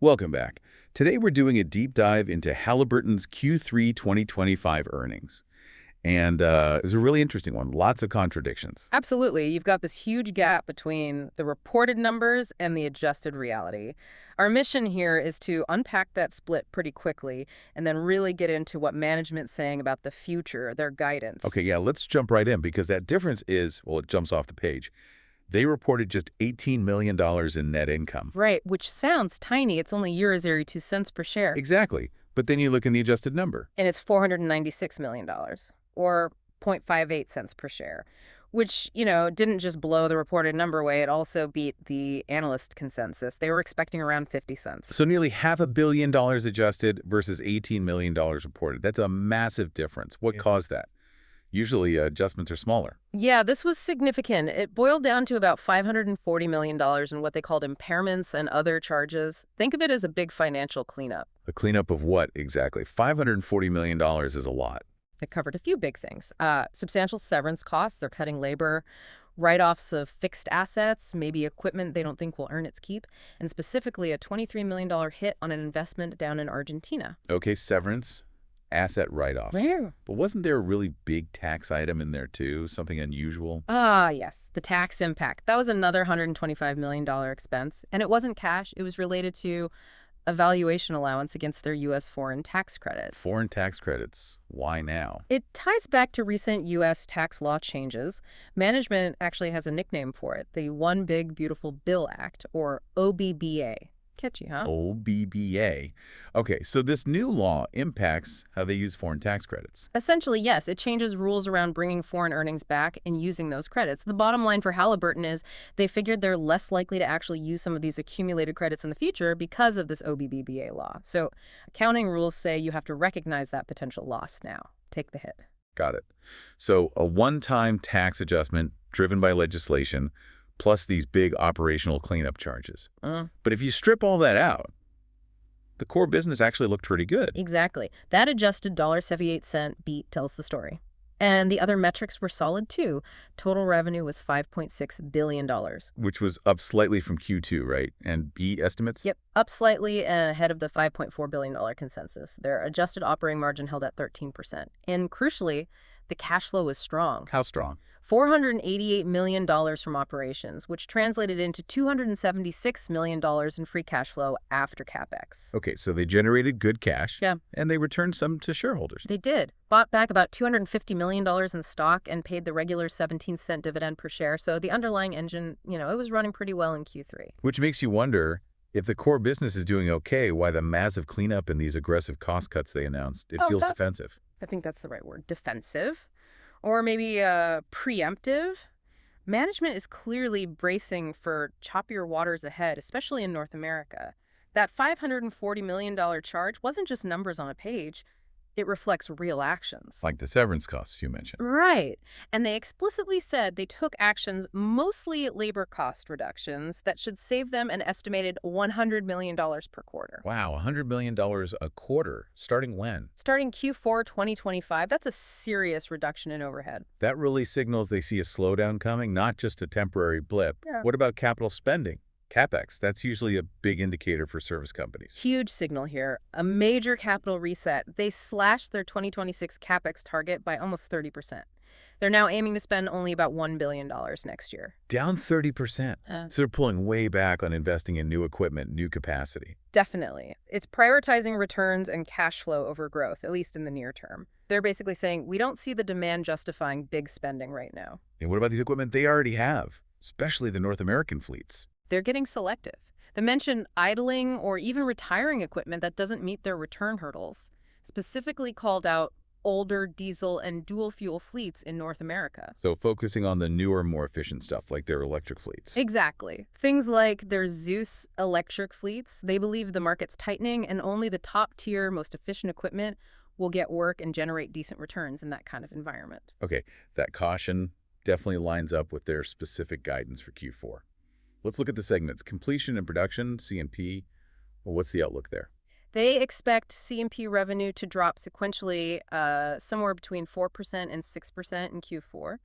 Welcome back. Today we're doing a deep dive into Halliburton's Q3 2025 earnings. And it was a really interesting one. Lots of contradictions. Absolutely. You've got this huge gap between the reported numbers and the adjusted reality. Our mission here is to unpack that split pretty quickly and then really get into what management's saying about the future, their guidance. Okay, yeah, let's jump right in because that difference is, well, it jumps off the page. They reported just $18 million in net income. Right, which sounds tiny. It's only 0.02 per share. Exactly. But then you look in the adjusted number. And it's $496 million, or 0.58 cents per share, which, didn't just blow the reported number away. It also beat the analyst consensus. They were expecting around 50 cents. So nearly $500 million adjusted versus $18 million reported. That's a massive difference. What caused that? Usually adjustments are smaller. Yeah, this was significant. It boiled down to about $540 million in what they called impairments and other charges. Think of it as a big financial cleanup. A cleanup of what exactly? $540 million is a lot. It covered a few big things. Substantial severance costs. They're cutting labor. Write-offs of fixed assets, maybe equipment they don't think will earn its keep, and specifically a $23 million hit on an investment down in Argentina. Okay, severance. Asset write-offs. Rare. But wasn't there a really big tax item in there too? Something unusual? Ah, yes, the tax impact. That was another $125 million expense. And it wasn't cash. It was related to a valuation allowance against their U.S. foreign tax credits. Foreign tax credits. Why now? It ties back to recent U.S. tax law changes. Management actually has a nickname for it, the One Big Beautiful Bill Act, or OBBA. Catchy, huh? OBBA. Okay, so this new law impacts how they use foreign tax credits. Essentially, yes. It changes rules around bringing foreign earnings back and using those credits. The bottom line for Halliburton is they figured they're less likely to actually use some of these accumulated credits in the future because of this OBBA law. So accounting rules say you have to recognize that potential loss now. Take the hit. Got it. So a one-time tax adjustment driven by legislation plus these big operational cleanup charges. But if you strip all that out, the core business actually looked pretty good. Exactly. That adjusted $1.78 beat tells the story. And the other metrics were solid, too. Total revenue was $5.6 billion. Which was up slightly from Q2, right? And beat estimates? Yep, up slightly ahead of the $5.4 billion consensus. Their adjusted operating margin held at 13%. And crucially, the cash flow was strong. How strong? $488 million from operations, which translated into $276 million in free cash flow after CapEx. Okay, so they generated good cash. Yeah. And they returned some to shareholders. They did. Bought back about $250 million in stock and paid the regular 17-cent dividend per share. So the underlying engine, it was running pretty well in Q3. Which makes you wonder, if the core business is doing okay, why the massive cleanup and these aggressive cost cuts they announced? It feels defensive. I think that's the right word. Defensive. Or maybe preemptive. Management is clearly bracing for choppier waters ahead, especially in North America. That $540 million charge wasn't just numbers on a page. It reflects real actions. Like the severance costs you mentioned. Right. And they explicitly said they took actions, mostly labor cost reductions, that should save them an estimated $100 million per quarter. Wow, $100 million a quarter. Starting when? Starting Q4 2025, that's a serious reduction in overhead. That really signals they see a slowdown coming, not just a temporary blip. Yeah. What about capital spending? CapEx, that's usually a big indicator for service companies. Huge signal here. A major capital reset. They slashed their 2026 CapEx target by almost 30%. They're now aiming to spend only about $1 billion next year. Down 30%. So they're pulling way back on investing in new equipment, new capacity. Definitely. It's prioritizing returns and cash flow over growth, at least in the near term. They're basically saying, we don't see the demand justifying big spending right now. And what about the equipment they already have, especially the North American fleets? They're getting selective. They mention idling or even retiring equipment that doesn't meet their return hurdles, specifically called out older diesel and dual fuel fleets in North America. So focusing on the newer, more efficient stuff like their electric fleets. Exactly. Things like their Zeus electric fleets. They believe the market's tightening and only the top-tier, most efficient equipment will get work and generate decent returns in that kind of environment. Okay, that caution definitely lines up with their specific guidance for Q4. Let's look at the segments. Completion and production, C&P. Well, what's the outlook there? They expect C&P revenue to drop sequentially somewhere between 4% and 6% in Q4.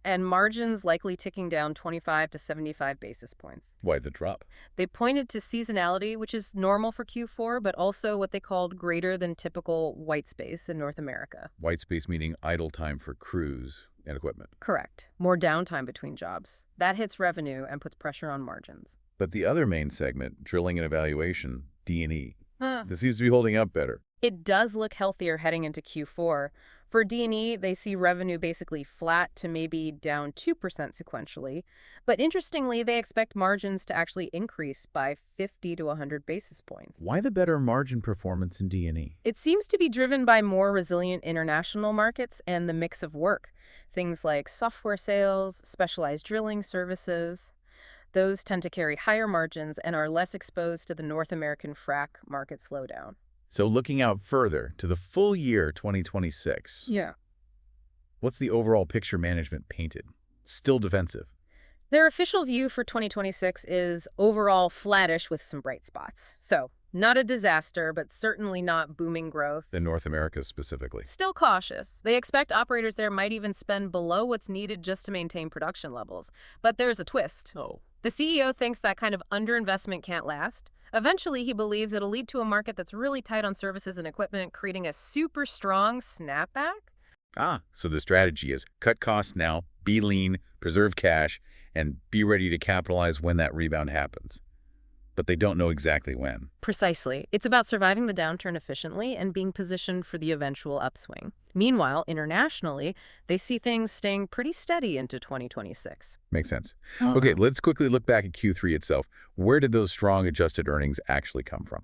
and margins likely ticking down 25 to 75 basis points. Why the drop? They pointed to seasonality, which is normal for Q4, but also what they called greater than typical white space in North America. White space meaning idle time for crews and equipment. Correct. More downtime between jobs. That hits revenue and puts pressure on margins. But the other main segment, drilling and evaluation, D&E, Huh. this seems to be holding up better. It does look healthier heading into Q4. For D&E, they see revenue basically flat to maybe down 2% sequentially. But interestingly, they expect margins to actually increase by 50 to 100 basis points. Why the better margin performance in D&E? It seems to be driven by more resilient international markets and the mix of work. Things like software sales, specialized drilling services. Those tend to carry higher margins and are less exposed to the North American frac market slowdown. So looking out further to the full year 2026, Yeah. what's the overall picture management painted? Still defensive. Their official view for 2026 is overall flattish with some bright spots. So, not a disaster, but certainly not booming growth. In North America specifically. Still cautious. They expect operators there might even spend below what's needed just to maintain production levels. But there's a twist. Oh. The CEO thinks that kind of underinvestment can't last. Eventually, he believes it'll lead to a market that's really tight on services and equipment, creating a super strong snapback. So the strategy is cut costs now, be lean, preserve cash, and be ready to capitalize when that rebound happens. But they don't know exactly when. Precisely. It's about surviving the downturn efficiently and being positioned for the eventual upswing. Meanwhile, internationally, they see things staying pretty steady into 2026. Makes sense. Okay, let's quickly look back at Q3 itself. Where did those strong adjusted earnings actually come from?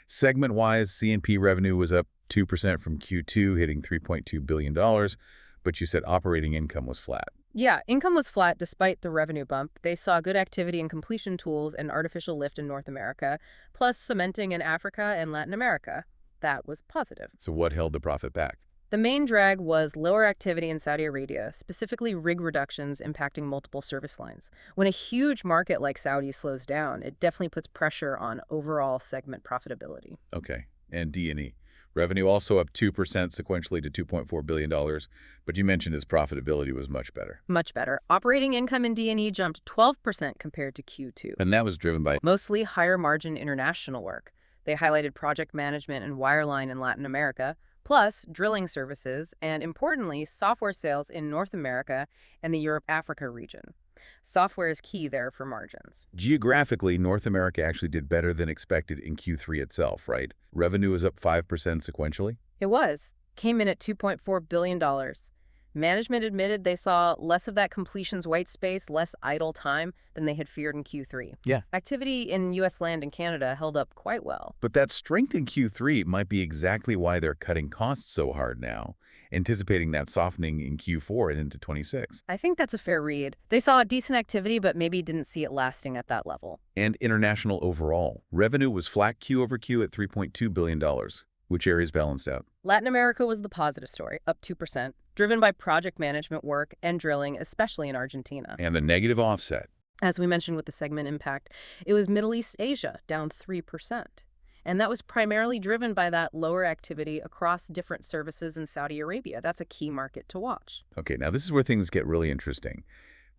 Segment-wise, C&P revenue was up 2% from Q2, hitting $3.2 billion, but you said operating income was flat. Yeah, income was flat despite the revenue bump. They saw good activity in completion tools and artificial lift in North America, plus cementing in Africa and Latin America. That was positive. So what held the profit back? The main drag was lower activity in Saudi Arabia, specifically rig reductions impacting multiple service lines. When a huge market like Saudi slows down, it definitely puts pressure on overall segment profitability. Okay, and D&E. Revenue also up 2% sequentially to $2.4 billion, but you mentioned its profitability was much better. Much better. Operating income in D&E jumped 12% compared to Q2. And that was driven by Mostly higher margin international work. They highlighted project management and wireline in Latin America, plus drilling services, and importantly, software sales in North America and the Europe-Africa region. Software is key there for margins. Geographically, North America actually did better than expected in Q3 itself, right? Revenue was up 5% sequentially. It was. Came in at $2.4 billion. Management admitted they saw less of that completions white space, less idle time than they had feared in Q3. Yeah. Activity in U.S. land and Canada held up quite well. But that strength in Q3 might be exactly why they're cutting costs so hard now, anticipating that softening in Q4 and into 26. I think that's a fair read. They saw decent activity, but maybe didn't see it lasting at that level. And international overall. Revenue was flat Q over Q at $3.2 billion. Which areas balanced out? Latin America was the positive story, up 2%, driven by project management work and drilling, especially in Argentina. And the negative offset. As we mentioned with the segment impact, it was Middle East Asia, down 3%. And that was primarily driven by that lower activity across different services in Saudi Arabia. That's a key market to watch. Okay, now this is where things get really interesting.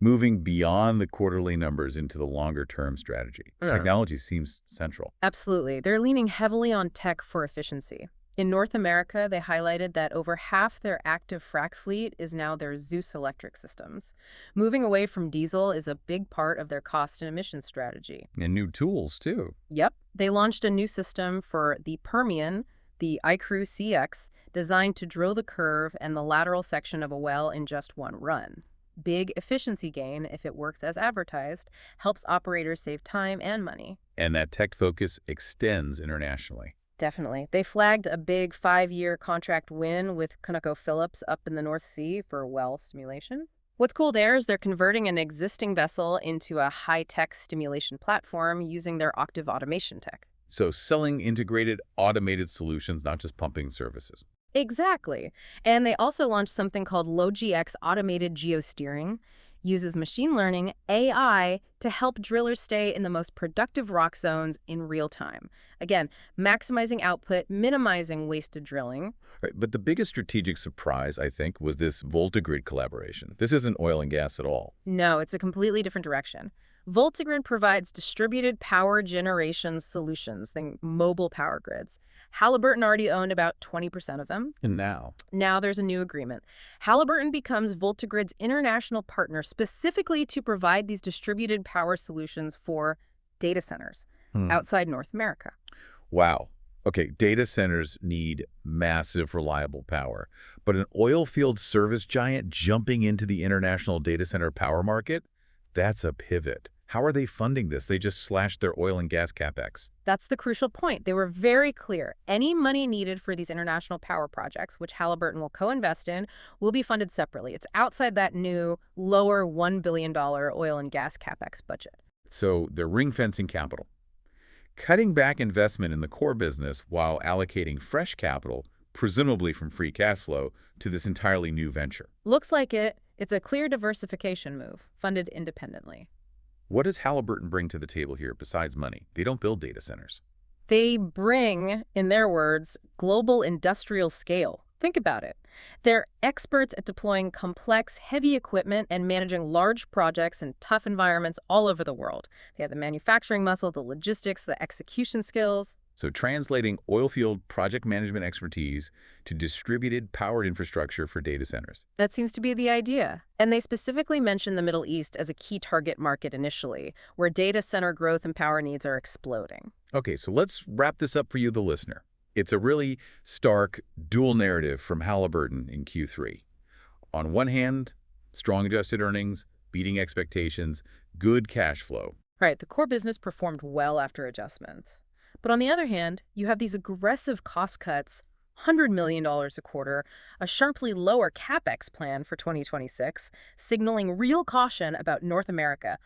Moving beyond the quarterly numbers into the longer-term strategy. Technology seems central. Absolutely. They're leaning heavily on tech for efficiency. In North America, they highlighted that over half their active frac fleet is now their Zeus electric systems. Moving away from diesel is a big part of their cost and emissions strategy. And new tools, too. Yep. They launched a new system for the Permian, the iCrew CX, designed to drill the curve and the lateral section of a well in just one run. Big efficiency gain if it works as advertised, helps operators save time and money. And that tech focus extends internationally. Definitely. They flagged a big 5-year contract win with ConocoPhillips up in the North Sea for well stimulation. What's cool there is they're converting an existing vessel into a high-tech stimulation platform using their Octave automation tech. So selling integrated automated solutions, not just pumping services. Exactly. And they also launched something called LowGX Automated Geosteering. uses machine learning, AI, to help drillers stay in the most productive rock zones in real time. Again, maximizing output, minimizing wasted drilling. Right, but the biggest strategic surprise, I think, was this VoltaGrid collaboration. This isn't oil and gas at all. No, it's a completely different direction. VoltaGrid provides distributed power generation solutions, think mobile power grids. Halliburton already owned about 20% of them. And now? Now there's a new agreement. Halliburton becomes VoltaGrid's international partner specifically to provide these distributed power solutions for data centers outside North America. Wow. Okay, data centers need massive, reliable power. But an oil field service giant jumping into the international data center power market? That's a pivot. How are they funding this? They just slashed their oil and gas CapEx. That's the crucial point. They were very clear. Any money needed for these international power projects, which Halliburton will co-invest in, will be funded separately. It's outside that new, lower $1 billion oil and gas CapEx budget. So they're ring-fencing capital, cutting back investment in the core business while allocating fresh capital, presumably from free cash flow, to this entirely new venture. Looks like it. It's a clear diversification move, funded independently. What does Halliburton bring to the table here besides money? They don't build data centers. They bring, in their words, global industrial scale. Think about it. They're experts at deploying complex, heavy equipment and managing large projects in tough environments all over the world. They have the manufacturing muscle, the logistics, the execution skills. So translating oilfield project management expertise to distributed powered infrastructure for data centers. That seems to be the idea. And they specifically mention the Middle East as a key target market initially, where data center growth and power needs are exploding. Okay, so let's wrap this up for you, the listener. It's a really stark, dual narrative from Halliburton in Q3. On one hand, strong adjusted earnings, beating expectations, good cash flow. Right, the core business performed well after adjustments. But on the other hand, you have these aggressive cost cuts, $100 million a quarter, a sharply lower CapEx plan for 2026, signaling real caution about North America,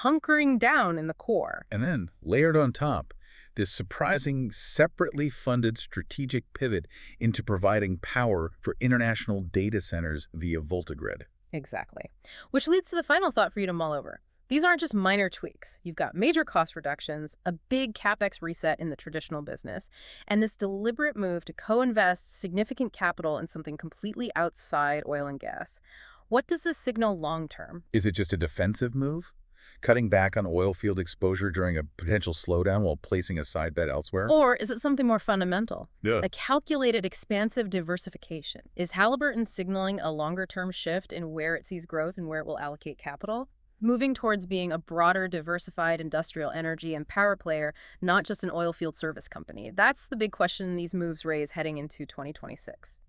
hunkering down in the core. And then, layered on top, this surprising, separately funded strategic pivot into providing power for international data centers via VoltaGrid. Exactly. Which leads to the final thought for you to mull over. These aren't just minor tweaks. You've got major cost reductions, a big CapEx reset in the traditional business, and this deliberate move to co-invest significant capital in something completely outside oil and gas. What does this signal long-term? Is it just a defensive move? Cutting back on oil field exposure during a potential slowdown while placing a side bet elsewhere? Or is it something more fundamental? Yeah. A calculated, expansive diversification. Is Halliburton signaling a longer-term shift in where it sees growth and where it will allocate capital? Moving towards being a broader, diversified industrial energy and power player, not just an oil field service company. That's the big question these moves raise heading into 2026.